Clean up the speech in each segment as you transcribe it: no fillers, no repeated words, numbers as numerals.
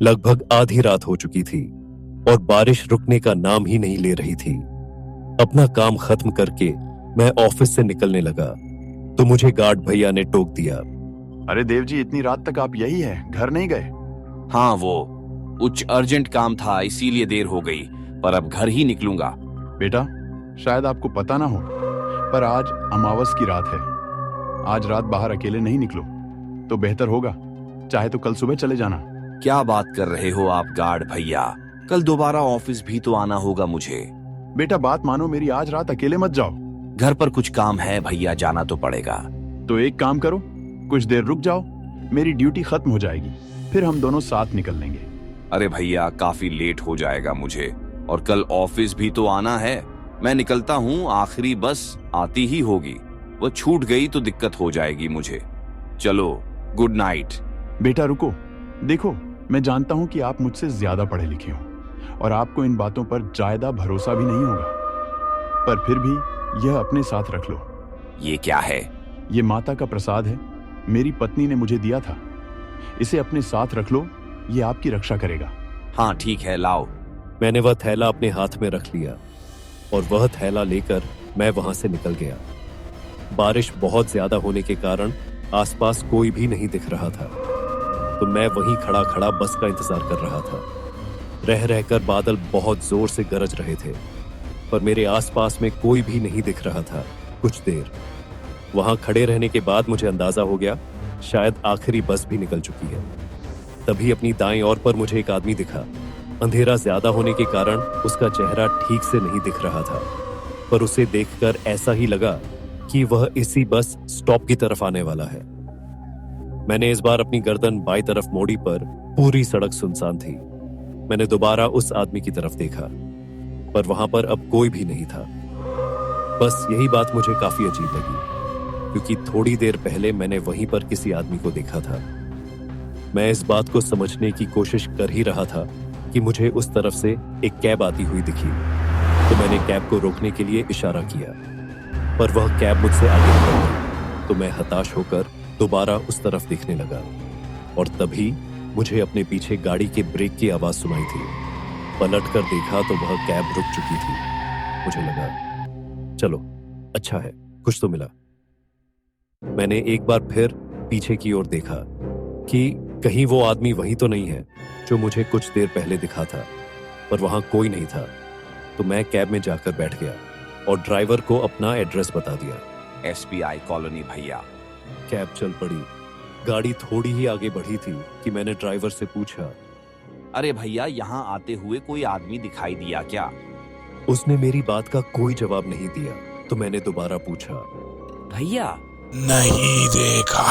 लगभग आधी रात हो चुकी थी और बारिश रुकने का नाम ही नहीं ले रही थी। अपना काम खत्म करके मैं ऑफिस से निकलने लगा तो मुझे गार्ड भैया ने टोक दिया। अरे देव जी, इतनी रात तक आप यही है, घर नहीं गए? हाँ, वो कुछ अर्जेंट काम था इसीलिए देर हो गई, पर अब घर ही निकलूंगा। बेटा, शायद आपको पता ना हो, पर आज अमावस की रात है। आज रात बाहर अकेले नहीं निकलो तो बेहतर होगा। चाहे तो कल सुबह चले जाना। क्या बात कर रहे हो आप गार्ड भैया? कल दोबारा ऑफिस भी तो आना होगा मुझे। बेटा बात मानो मेरी, आज रात अकेले मत जाओ। घर पर कुछ काम है भैया, जाना तो पड़ेगा। तो एक काम करो, कुछ देर रुक जाओ, मेरी ड्यूटी खत्म हो जाएगी, फिर हम दोनों साथ निकल लेंगे। अरे भैया, काफी लेट हो जाएगा मुझे और कल ऑफिस भी तो आना है। मैं निकलता हूँ, आखिरी बस आती ही होगी, वो छूट गई तो दिक्कत हो जाएगी मुझे। चलो, गुड नाइट। बेटा रुको, देखो मैं जानता हूँ कि आप मुझसे ज्यादा पढ़े लिखे हो और आपको इन बातों पर ज्यादा भरोसा भी नहीं होगा, पर फिर भी यह अपने साथ रख लो। ये क्या है? ये माता का प्रसाद है, मेरी पत्नी ने मुझे दिया था। इसे अपने साथ रख लो, ये आपकी रक्षा करेगा। हाँ ठीक है, लाओ। मैंने वह थैला अपने हाथ में रख लिया और वह थैला लेकर मैं वहां से निकल गया। बारिश बहुत ज्यादा होने के कारण आसपास कोई भी नहीं दिख रहा था, तो मैं वहीं खड़ा खड़ा बस का इंतजार कर रहा था। रह रहकर बादल बहुत जोर से गरज रहे थे, पर मेरे आसपास में कोई भी नहीं दिख रहा था। कुछ देर वहां खड़े रहने के बाद मुझे अंदाजा हो गया शायद आखिरी बस भी निकल चुकी है। तभी अपनी दाईं ओर पर मुझे एक आदमी दिखा। अंधेरा ज्यादा होने के कारण उसका चेहरा ठीक से नहीं दिख रहा था, पर उसे देखकर ऐसा ही लगा कि वह इसी बस स्टॉप की तरफ आने वाला है। मैंने इस बार अपनी गर्दन बाईं तरफ मोड़ी, पर पूरी सड़क सुनसान थी। मैंने दोबारा उस आदमी की तरफ देखा, पर वहां पर अब कोई भी नहीं था। बस यही बात मुझे काफी अजीब लगी, क्योंकि थोड़ी देर पहले मैंने वहीं पर किसी आदमी को देखा था। मैं इस बात को समझने की कोशिश कर ही रहा था कि मुझे उस तरफ से एक कैब आती हुई दिखी, तो मैंने कैब को रोकने के लिए इशारा किया, पर वह कैब मुझसे आगे निकल गई। तो मैं हताश होकर दोबारा उस तरफ देखने लगा और तभी मुझे अपने पीछे गाड़ी के ब्रेक की आवाज सुनाई थी। पलटकर देखा तो वह कैब रुक चुकी थी। मुझे लगा चलो अच्छा है, कुछ तो मिला। मैंने एक बार फिर पीछे की ओर देखा कि कहीं वो आदमी वही तो नहीं है जो मुझे कुछ देर पहले दिखा था, पर वहां कोई नहीं था। तो मैं कैब में जाकर बैठ गया और ड्राइवर को अपना एड्रेस बता दिया। SBI कॉलोनी भैया। कैब चल पड़ी। गाड़ी थोड़ी ही आगे बढ़ी थी कि मैंने ड्राइवर से पूछा, अरे भैया, यहाँ आते हुए कोई आदमी दिखाई दिया क्या? उसने मेरी बात का कोई जवाब नहीं दिया। तो मैंने दोबारा पूछा, भैया नहीं देखा।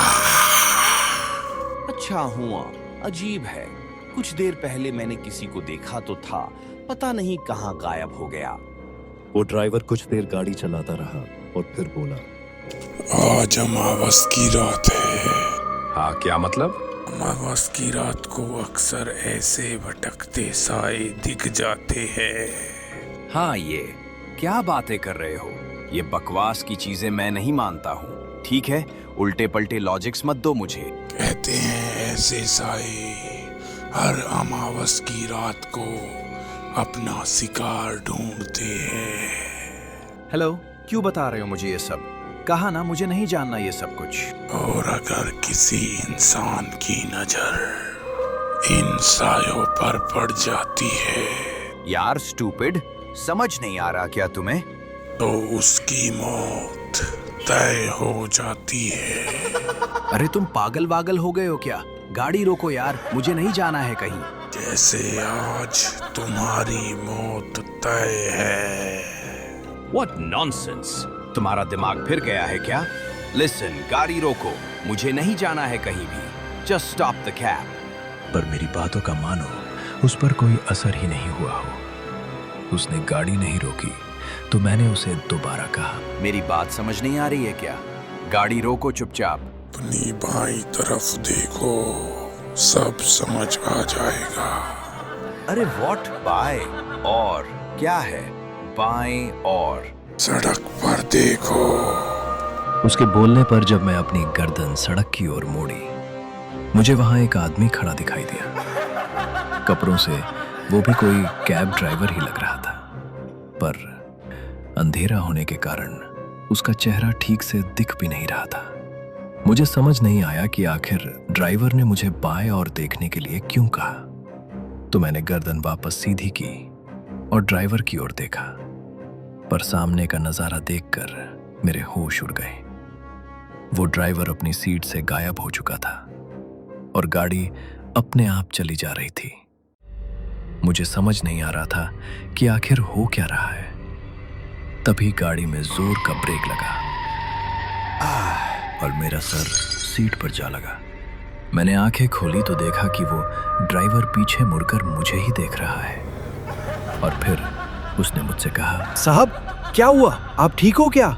अच्छा हुआ, अजीब है, कुछ देर पहले मैंने किसी को देखा तो था, पता नहीं कहाँ गायब हो गया। वो ड्राइवर कुछ देर गाड़ी चलाता रहा और फिर बोला, आज अमावस की रात है। हाँ, क्या मतलब? अमावस की रात को अक्सर ऐसे भटकते साए दिख जाते हैं। हाँ, ये क्या बातें कर रहे हो? ये बकवास की चीजें मैं नहीं मानता हूँ। ठीक है, उल्टे पलटे लॉजिक्स मत दो मुझे। कहते हैं ऐसे साए हर अमावस की रात को अपना शिकार ढूंढते हैं। हेलो, क्यों बता रहे हो मुझे ये सब? कहा ना मुझे नहीं जानना ये सब कुछ। और अगर किसी इंसान की नजर इन सायों पर पड़ जाती है यार स्टूपिड, समझ नहीं आ रहा क्या तुम्हें? तो उसकी मौत तय हो जाती है। अरे तुम पागल वागल हो गए हो क्या? गाड़ी रोको यार, मुझे नहीं जाना है कहीं। जैसे आज तुम्हारी मौत तय है। What nonsense! तुम्हारा दिमाग फिर गया है क्या? Listen, गाड़ी रोको, मुझे नहीं जाना है कहीं भी। Just stop the cab. पर मेरी बातों का मानो, उस पर कोई असर ही नहीं हुआ हो। उसने गाड़ी नहीं रोकी तो मैंने उसे दोबारा कहा, मेरी बात समझ नहीं आ रही है क्या? गाड़ी रोको चुपचाप। अपनी बाईं तरफ देखो, सब समझ आ जाएगा। अरे व्हाट? बाएं और क्या है? बाएं और सड़क पर देखो। उसके बोलने पर जब मैं अपनी गर्दन सड़क की ओर मोड़ी, मुझे वहां एक आदमी खड़ा दिखाई दिया। कपड़ों से वो भी कोई कैब ड्राइवर ही लग रहा था, पर अंधेरा होने के कारण उसका चेहरा ठीक से दिख भी नहीं रहा था। मुझे समझ नहीं आया कि आखिर ड्राइवर ने मुझे बाएं ओर देखने के लिए क्यों कहा। तो मैंने गर्दन वापस सीधी की और ड्राइवर की ओर देखा, पर सामने का नजारा देखकर मेरे होश उड़ गए। वो ड्राइवर अपनी सीट से गायब हो चुका था और गाड़ी अपने आप चली जा रही थी। मुझे समझ नहीं आ रहा था कि आखिर हो क्या रहा है। तभी गाड़ी में जोर का ब्रेक लगा और मेरा सर सीट पर जा लगा। मैंने आंखें खोली तो देखा कि वो ड्राइवर पीछे मुड़कर मुझे ही देख रहा है और फिर उसने मुझसे कहा, साहब क्या हुआ, आप ठीक हो क्या?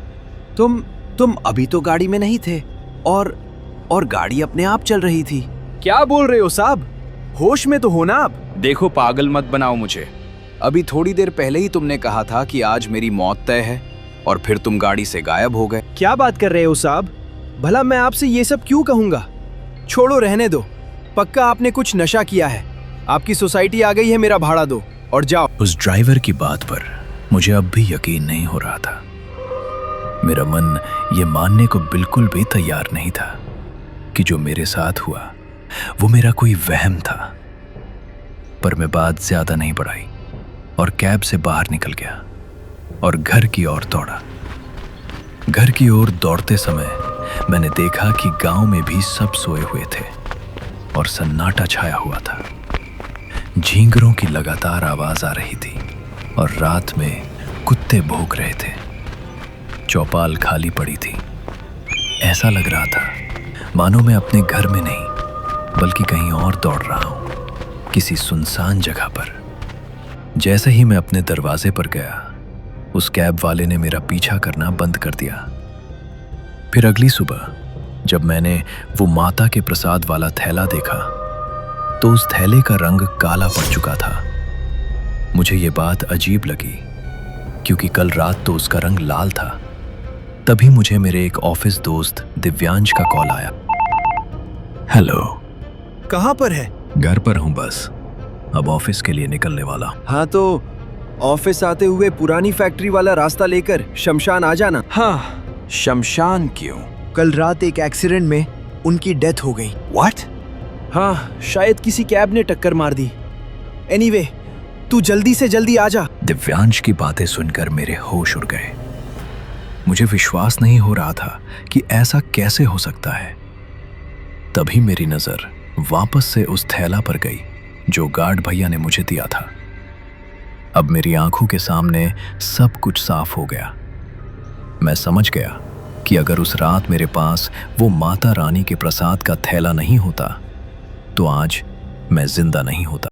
तुम अभी तो गाड़ी में नहीं थे और गाड़ी अपने आप चल रही थी। क्या बोल रहे हो साहब, होश में तो हो ना आप? देखो पागल मत बनाओ मुझे। अभी थोड़ी देर पहले ही तुमने कहा था कि आज मेरी मौत तय है और फिर तुम गाड़ी से गायब हो गए। क्या बात कर रहे हो साहब, भला मैं आपसे ये सब क्यों कहूंगा? छोड़ो, रहने दो। पक्का आपने कुछ नशा किया है। आपकी सोसाइटी आ गई है, मेरा भाड़ा दो और जाओ। उस ड्राइवर की बात पर मुझे अब भी यकीन नहीं हो रहा था। मेरा मन ये मानने को बिल्कुल भी तैयार नहीं था कि जो मेरे साथ हुआ वो मेरा कोई वहम था। पर मैं बात ज्यादा नहीं बढ़ाई और कैब से बाहर निकल गया और घर की ओर दौड़ा। घर की ओर दौड़ते समय मैंने देखा कि गांव में भी सब सोए हुए थे और सन्नाटा छाया हुआ था। झींगरों की लगातार आवाज आ रही थी और रात में कुत्ते भौंक रहे थे। चौपाल खाली पड़ी थी। ऐसा लग रहा था मानो मैं अपने घर में नहीं बल्कि कहीं और दौड़ रहा हूं, किसी सुनसान जगह पर। जैसे ही मैं अपने दरवाजे पर गया, उस कैब वाले ने मेरा पीछा करना बंद कर दिया। फिर अगली सुबह जब मैंने वो माता के प्रसाद वाला थैला देखा तो उस थैले का रंग काला पड़ चुका था। मुझे ये बात अजीब लगी क्योंकि कल रात तो उसका रंग लाल था। तभी मुझे मेरे एक ऑफिस दोस्त दिव्यांश का कॉल आया। हेलो, कहाँ पर है? घर पर हूं बस, अब ऑफिस के लिए निकलने वाला। हाँ तो ऑफिस आते हुए पुरानी फैक्ट्री वाला रास्ता लेकर शमशान आ जाना। हाँ, शमशान क्यों? कल रात एक एक्सीडेंट में उनकी डेथ हो गई। व्हाट? हाँ, शायद किसी कैब ने टक्कर मार दी। एनीवे, तू जल्दी से जल्दी आ जा। दिव्यांश की बातें सुनकर मेरे होश उड़ गए। मुझे विश्वास नहीं हो रहा था कि ऐसा कैसे हो सकता है। तभी मेरी नजर वापस से उस थैला पर गई जो गार्ड भैया ने मुझे दिया था। अब मेरी आंखों के सामने सब कुछ साफ हो गया। मैं समझ गया कि अगर उस रात मेरे पास वो माता रानी के प्रसाद का थैला नहीं होता तो आज मैं जिंदा नहीं होता।